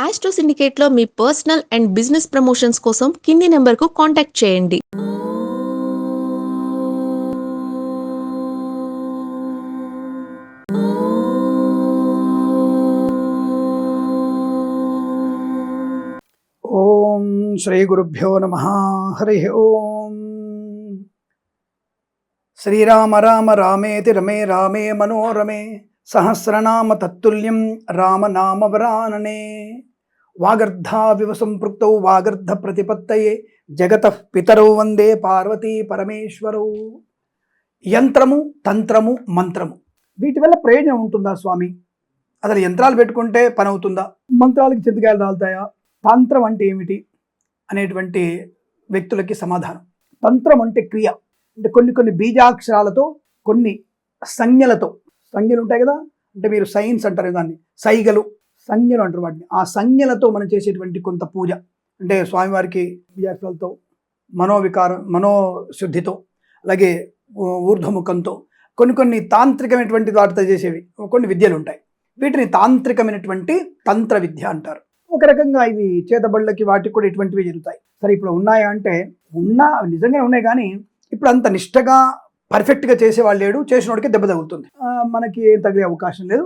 Astro సిండికేట్లో మీ personal and business promotions కోసం కింది నెంబర్కు కాంటాక్ట్ చేయండి. ఓం శ్రీ గురుభ్యో నమ. హరి ఓం. శ్రీరామ రామ రామేతి రమే రామే మనోరమే సహస్రనామ తత్తుల్యం రామనామ వరాననే. వాగర్ధావివ సంపృక్తౌ వాగర్ధ ప్రతిపత్తయే జగతః పితరౌ వందే పార్వతీ పరమేశ్వరౌ. యంత్రము, తంత్రము, మంత్రము వీటి వల్ల ప్రయోజనం ఉంటుందా స్వామి? అసలు యంత్రాలు పెట్టుకుంటే పని అవుతుందా? మంత్రాలకి చింతకాయలు రాలుతాయా? తంత్రం అంటే ఏమిటి అనేటువంటి వ్యక్తులకి సమాధానం. తంత్రం అంటే క్రియ, అంటే కొన్ని బీజాక్షరాలతో, కొన్ని సంజ్ఞలతో, సంజ్ఞలు ఉంటాయి కదా, అంటే మీరు సైన్స్ అంటారు దాన్ని, సంజ్ఞలు అంటారు వాటిని. ఆ సంజ్ఞలతో మనం చేసేటువంటి కొంత పూజ, అంటే స్వామివారికి బీజాక్షరాలతో, మనోశుద్ధితో, అలాగే ఊర్ధ్వముఖంతో, కొన్ని తాంత్రికమైనటువంటి వాటితో చేసేవి కొన్ని విద్యలు ఉంటాయి. వీటిని తాంత్రికమైనటువంటి తంత్ర విద్య అంటారు. ఒక రకంగా ఇవి చేతబళ్ళకి వాటికి కూడా ఇటువంటివి జరుగుతాయి. సరే, ఇప్పుడు ఉన్నాయా అంటే నిజంగానే ఉన్నాయి, కానీ ఇప్పుడు అంత నిష్టగా పర్ఫెక్ట్గా చేసేవాళ్ళు లేడు. చేసినోడికి దెబ్బ తగులుతుంది, మనకి ఏం తగిలే అవకాశం లేదు.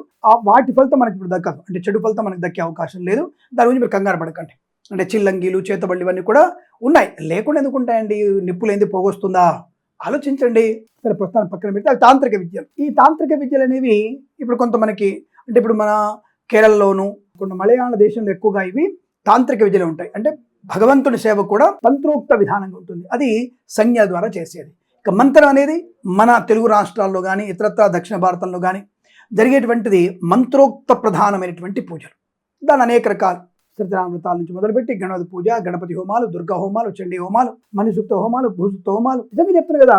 వాటి ఫలితం మనకి ఇప్పుడు దక్కదు, అంటే చెడు ఫలితం మనకి దక్కే అవకాశం లేదు. దాని గురించి మీరు కంగారు పడకండి. అంటే చిల్లంగీలు, చేతబళ్ళు ఇవన్నీ కూడా ఉన్నాయి, లేకుండా ఎందుకు ఉంటాయండి? నిప్పులేంది పోగొస్తుందా? ఆలోచించండి. సరే, ప్రస్తుతానికి పక్కన పెడితే అవి తాంత్రిక విద్యలు. ఈ తాంత్రిక విద్యలు అనేవి ఇప్పుడు కొంత మనకి, అంటే ఇప్పుడు మన కేరళలోను, కొన్ని మలయాళ దేశంలో ఎక్కువగా ఇవి తాంత్రిక విద్యలు ఉంటాయి. అంటే భగవంతుని సేవ కూడా తంత్రోక్త విధానంగా ఉంటుంది, అది సంజ్ఞల ద్వారా చేసేది. ఇక మంత్రం అనేది మన తెలుగు రాష్ట్రాల్లో కానీ ఇతరత్ర దక్షిణ భారతంలో కానీ జరిగేటువంటిది మంత్రోక్త ప్రధానమైనటువంటి పూజలు. దాని అనేక రకాలు, సత్యనామృతాల నుంచి మొదలుపెట్టి గణపతి పూజ, గణపతి హోమాలు, దుర్గా హోమాలు, చండీ హోమాలు, మణిసూక్త హోమాలు, భూసూక్త హోమాలు. నిజంగా చెప్తున్నారు కదా,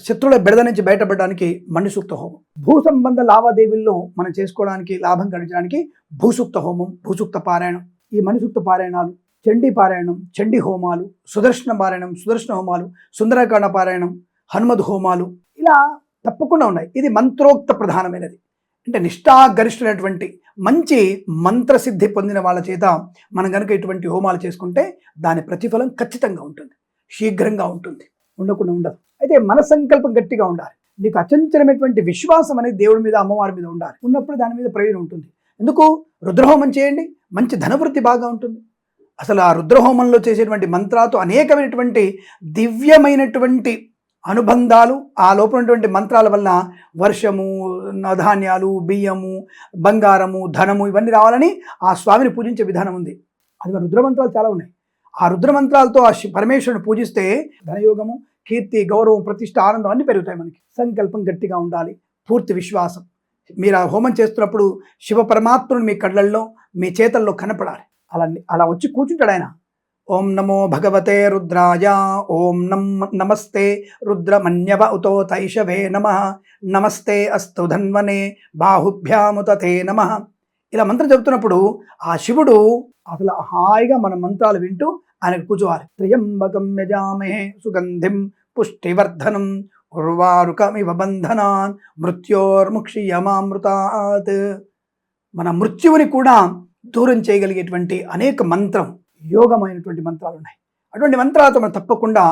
శత్రువుల బెడద నుంచి బయటపడడానికి మణిసూక్త హోమం, భూ సంబంధ లావాదేవీల్లో మనం చేసుకోవడానికి, లాభం గడించడానికి భూసూక్త హోమం, భూసూక్త పారాయణం, ఈ మణిసూక్త పారాయణాలు, చండీ పారాయణం, చండీ హోమాలు, సుదర్శన పారాయణం, సుదర్శన హోమాలు, సుందరకాండ పారాయణం, హనుమద్ హోమాలు, ఇలా తప్పకుండా ఉన్నాయి. ఇది మంత్రోక్త ప్రధానమైనది, అంటే నిష్ఠాగరిష్ఠమైనటువంటి మంచి మంత్రసిద్ధి పొందిన వాళ్ళ చేత మనం కనుక ఇటువంటి హోమాలు చేసుకుంటే దాని ప్రతిఫలం ఖచ్చితంగా ఉంటుంది, శీఘ్రంగా ఉంటుంది, ఉండకుండా ఉండదు. అయితే మన సంకల్పం గట్టిగా ఉండాలి. నీకు అచంచలమైనటువంటి విశ్వాసం అనేది దేవుడి మీద, అమ్మవారి మీద ఉండాలి. ఉన్నప్పుడు దాని మీద ప్రయోజనం ఉంటుంది. ఎందుకు? రుద్రహోమం చేయండి, మంచి ధనవృత్తి బాగా ఉంటుంది. అసలు ఆ రుద్రహోమంలో చేసేటువంటి మంత్రాలతో అనేకమైనటువంటి దివ్యమైనటువంటి అనుబంధాలు, ఆ లోపల ఉన్నటువంటి మంత్రాల వల్ల వర్షము, ధాన్యాలు, బియ్యము, బంగారము, ధనము ఇవన్నీ రావాలని ఆ స్వామిని పూజించే విధానం ఉంది. అది రుద్రమంత్రాలు చాలా ఉన్నాయి. ఆ రుద్రమంత్రాలతో ఆ పరమేశ్వరుని పూజిస్తే ధనయోగము, కీర్తి, గౌరవం, ప్రతిష్ట, ఆనందం అన్నీ పెరుగుతాయి. మనకి సంకల్పం గట్టిగా ఉండాలి, పూర్తి విశ్వాసం. మీరు ఆ హోమం చేస్తున్నప్పుడు శివ పరమాత్ముడు మీ కళ్ళల్లో, మీ చేతల్లో కనపడాలి. అలా వచ్చి కూర్చుంటాడు ఆయన. ఓం నమో భగవతే రుద్రాయ, ఓం నమస్తే రుద్రమన్యవ ఉతో తైషవే నమ, నమస్తే అస్తు ధన్వనే బాహుభ్యాముతే నమ. ఇలా మంత్రం చెబుతున్నప్పుడు ఆ శివుడు అసలు హాయిగా మన మంత్రాలు వింటూ ఆయనకు కూర్చోవాలి. త్రయంబకం యజామహే సుగంధిం పుష్టివర్ధనం ఉర్వారుకమివ బంధనాన్ మృత్యోర్ముక్షీయమామృతాత్. మన మృత్యువుని కూడా దూరం చేయగలిగేటువంటి అనేక మంత్రం, యోగమైనటువంటి మంత్రాలు ఉన్నాయి. అటువంటి మంత్రాలతో మనం తప్పకుండా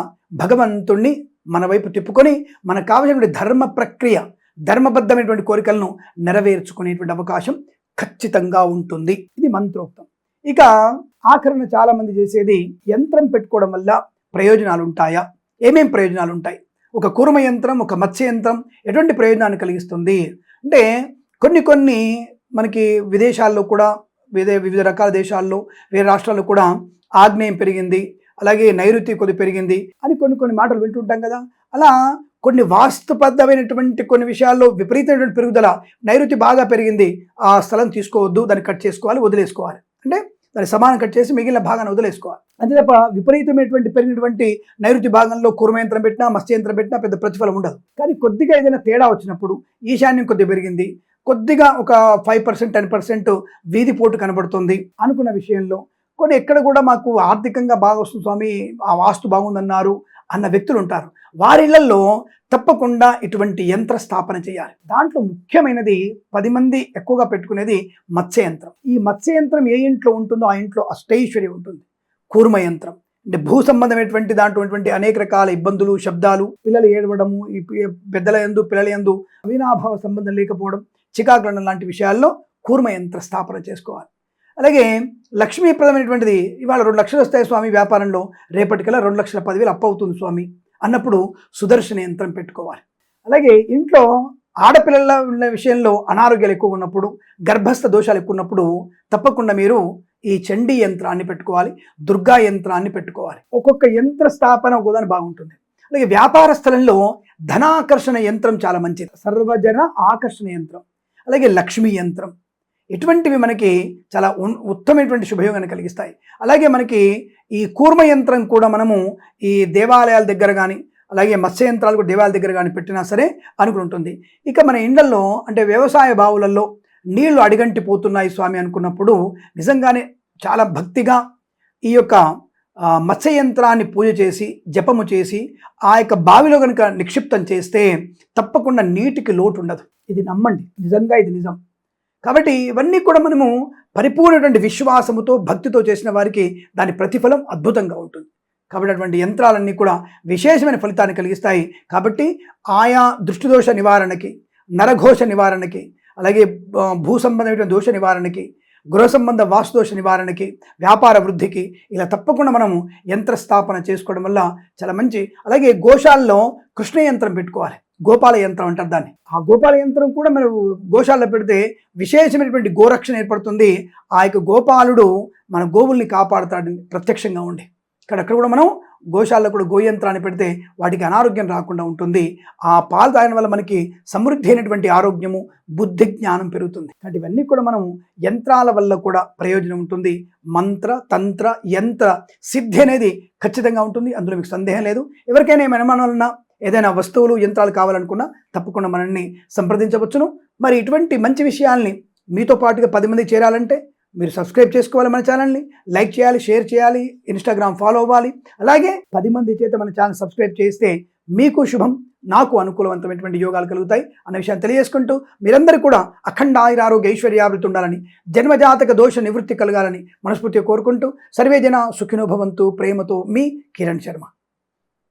భగవంతుణ్ణి మన వైపు తిప్పుకొని మనకు కావలసినటువంటి ధర్మ ప్రక్రియ, ధర్మబద్ధమైనటువంటి కోరికలను నెరవేర్చుకునేటువంటి అవకాశం ఖచ్చితంగా ఉంటుంది. ఇది మంత్రోక్తం. ఇక ఆఖరణ చాలా మంది చేసేది, యంత్రం పెట్టుకోవడం వల్ల ప్రయోజనాలు ఉంటాయా? ఏమేం ప్రయోజనాలు ఉంటాయి? ఒక కూర్మ యంత్రం, ఒక మత్స్య యంత్రం ఎటువంటి ప్రయోజనాన్ని కలిగిస్తుంది అంటే, కొన్ని మనకి విదేశాల్లో కూడా, వివిధ రకాల దేశాల్లో, వేరే రాష్ట్రాల్లో కూడా ఆగ్నేయం పెరిగింది, అలాగే నైరుతి కొద్ది పెరిగింది అని కొన్ని మాటలు వింటుంటాం కదా. అలా కొన్ని వాస్తుబద్ధమైనటువంటి కొన్ని విషయాల్లో విపరీతమైనటువంటి పెరుగుదల, నైరుతి బాగా పెరిగింది, ఆ స్థలం తీసుకోవద్దు, దాన్ని కట్ చేసుకోవాలి, వదిలేసుకోవాలి, అంటే దాన్ని సమానం కట్ చేసి మిగిలిన భాగాన్ని వదిలేసుకోవాలి. అంతే తప్ప విపరీతమైనటువంటి పెరిగినటువంటి నైరుతి భాగంలో కూర్మయంత్రం పెట్టినా, మత్స్యంత్రం పెట్టినా పెద్ద ప్రతిఫలం ఉండదు. కానీ కొద్దిగా ఏదైనా తేడా వచ్చినప్పుడు, ఈశాన్యం కొద్దిగా పెరిగింది, కొద్దిగా ఒక 5%, 10% వీధి పోటు కనబడుతుంది అనుకున్న విషయంలో కొన్ని ఎక్కడ కూడా మాకు ఆర్థికంగా బాగా వస్తుంది స్వామి, ఆ వాస్తు బాగుందన్నారు అన్న వ్యక్తులు ఉంటారు. వారిళ్లలో తప్పకుండా ఇటువంటి యంత్ర స్థాపన చేయాలి. దాంట్లో ముఖ్యమైనది 10 మంది ఎక్కువగా పెట్టుకునేది మత్స్య యంత్రం. ఈ మత్స్య యంత్రం ఏ ఇంట్లో ఉంటుందో ఆ ఇంట్లో అష్టైశ్వర్యం ఉంటుంది. కూర్మ యంత్రం అంటే భూ సంబంధమైనటువంటి దాంట్లో ఉన్నటువంటి అనేక రకాల ఇబ్బందులు, శబ్దాలు, పిల్లలు ఏడవడము, ఈ పెద్దల యందు పిల్లల యందు అవినాభావ సంబంధం లేకపోవడం, చికాకులను లాంటి విషయాల్లో కూర్మ యంత్ర స్థాపన చేసుకోవాలి. అలాగే లక్ష్మీప్రదమైనటువంటిది, ఇవాళ 2 లక్షలు వస్తాయి స్వామి వ్యాపారంలో, రేపటికల్లా 2,10,000 అప్పు అవుతుంది స్వామి అన్నప్పుడు సుదర్శన యంత్రం పెట్టుకోవాలి. అలాగే ఇంట్లో ఆడపిల్లల ఉన్న విషయంలో అనారోగ్యాలు ఎక్కువ ఉన్నప్పుడు, గర్భస్థ దోషాలు ఎక్కువ ఉన్నప్పుడు తప్పకుండా మీరు ఈ చండీ యంత్రాన్ని పెట్టుకోవాలి, దుర్గా యంత్రాన్ని పెట్టుకోవాలి. ఒక్కొక్క యంత్ర స్థాపన ఒకదాని బాగుంటుంది. అలాగే వ్యాపార స్థలంలో ధనాకర్షణ యంత్రం చాలా మంచిది, సర్వజన ఆకర్షణ యంత్రం, అలాగే లక్ష్మీ యంత్రం, ఇటువంటివి మనకి చాలా ఉత్తమమైనటువంటి శుభయోగాన్ని కలిగిస్తాయి. అలాగే మనకి ఈ కూర్మ యంత్రం కూడా మనము ఈ దేవాలయాల దగ్గర కానీ, అలాగే మత్స్య యంత్రాలు కూడా దేవాలయాల దగ్గర కానీ పెట్టినా సరే అనుకుని ఉంటుంది. ఇక మన ఇండ్లలో అంటే వ్యవసాయ బావులలో నీళ్లు అడిగంటి పోతున్నాయి స్వామి అనుకున్నప్పుడు నిజంగానే చాలా భక్తిగా ఈ యొక్క మత్స్య యంత్రాన్ని పూజ చేసి జపము చేసి ఆ యొక్క బావిలో కనుక నిక్షిప్తం చేస్తే తప్పకుండా నీటికి లోటు ఉండదు. ఇది నమ్మండి, నిజంగా ఇది నిజం. కాబట్టి ఇవన్నీ కూడా మనము పరిపూర్ణటువంటి విశ్వాసముతో భక్తితో చేసిన వారికి దాని ప్రతిఫలం అద్భుతంగా ఉంటుంది. కాబట్టి అటువంటి యంత్రాలన్నీ కూడా విశేషమైన ఫలితాన్ని కలిగిస్తాయి. కాబట్టి ఆయా దృష్టిదోష నివారణకి, నరఘోష నివారణకి, అలాగే భూ సంబంధమైన దోష నివారణకి, గృహ సంబంధ వాస్తుదోష నివారణకి, వ్యాపార వృద్ధికి ఇలా తప్పకుండా మనము యంత్ర స్థాపన చేసుకోవడం వల్ల చాలా మంచి. అలాగే గోశాలలో కృష్ణ యంత్రం పెట్టుకోవాలి, గోపాల యంత్రం అంటారు దాన్ని. ఆ గోపాల యంత్రం కూడా మనం గోశాలలో పెడితే విశేషమైనటువంటి గోరక్షణ ఏర్పడుతుంది. ఆ యొక్క గోపాలుడు మన గోవుల్ని కాపాడుతాడు ప్రత్యక్షంగా ఉండి. ఇక్కడ కూడా మనం గోశాలలో కూడా గోయంత్రాన్ని పెడితే వాటికి అనారోగ్యం రాకుండా ఉంటుంది. ఆ పాలు తాగడం వల్ల మనకి సమృద్ధి అయినటువంటి ఆరోగ్యము, బుద్ధి, జ్ఞానం పెరుగుతుంది. కాబట్టి ఇవన్నీ కూడా మనం యంత్రాల వల్ల కూడా ప్రయోజనం ఉంటుంది. మంత్ర తంత్ర యంత్ర సిద్ధి అనేది ఖచ్చితంగా ఉంటుంది, అందులో మీకు సందేహం లేదు. ఎవరికైనా ఏమైనా అనుమానాలున్నా, ఏదైనా వస్తువులు యంత్రాలు కావాలనుకున్నా తప్పకుండా మనల్ని సంప్రదించవచ్చును. మరి ఇటువంటి మంచి విషయాల్ని మీతో పాటుగా 10 మంది చేరాలంటే మీరు సబ్స్క్రైబ్ చేసుకోవాలి, మన ఛానల్ని లైక్ చేయాలి, షేర్ చేయాలి, ఇన్స్టాగ్రామ్ ఫాలో అవ్వాలి. అలాగే 10 మంది చేత మన ఛానల్ సబ్స్క్రైబ్ చేస్తే మీకు శుభం, నాకు అనుకూలవంతమైనటువంటి యోగాలు కలుగుతాయి అన్న విషయాన్ని తెలియజేసుకుంటూ మీరందరూ కూడా అఖండ ఆయురారోగ్య ఐశ్వర్యాభివృద్ధి ఉండాలని, జన్మజాతక దోష నివృత్తి కలగాలని మనస్ఫూర్తిగా కోరుకుంటూ సర్వే జన సుఖినో భవంతు. ప్రేమతో మీ కిరణ్ శర్మ.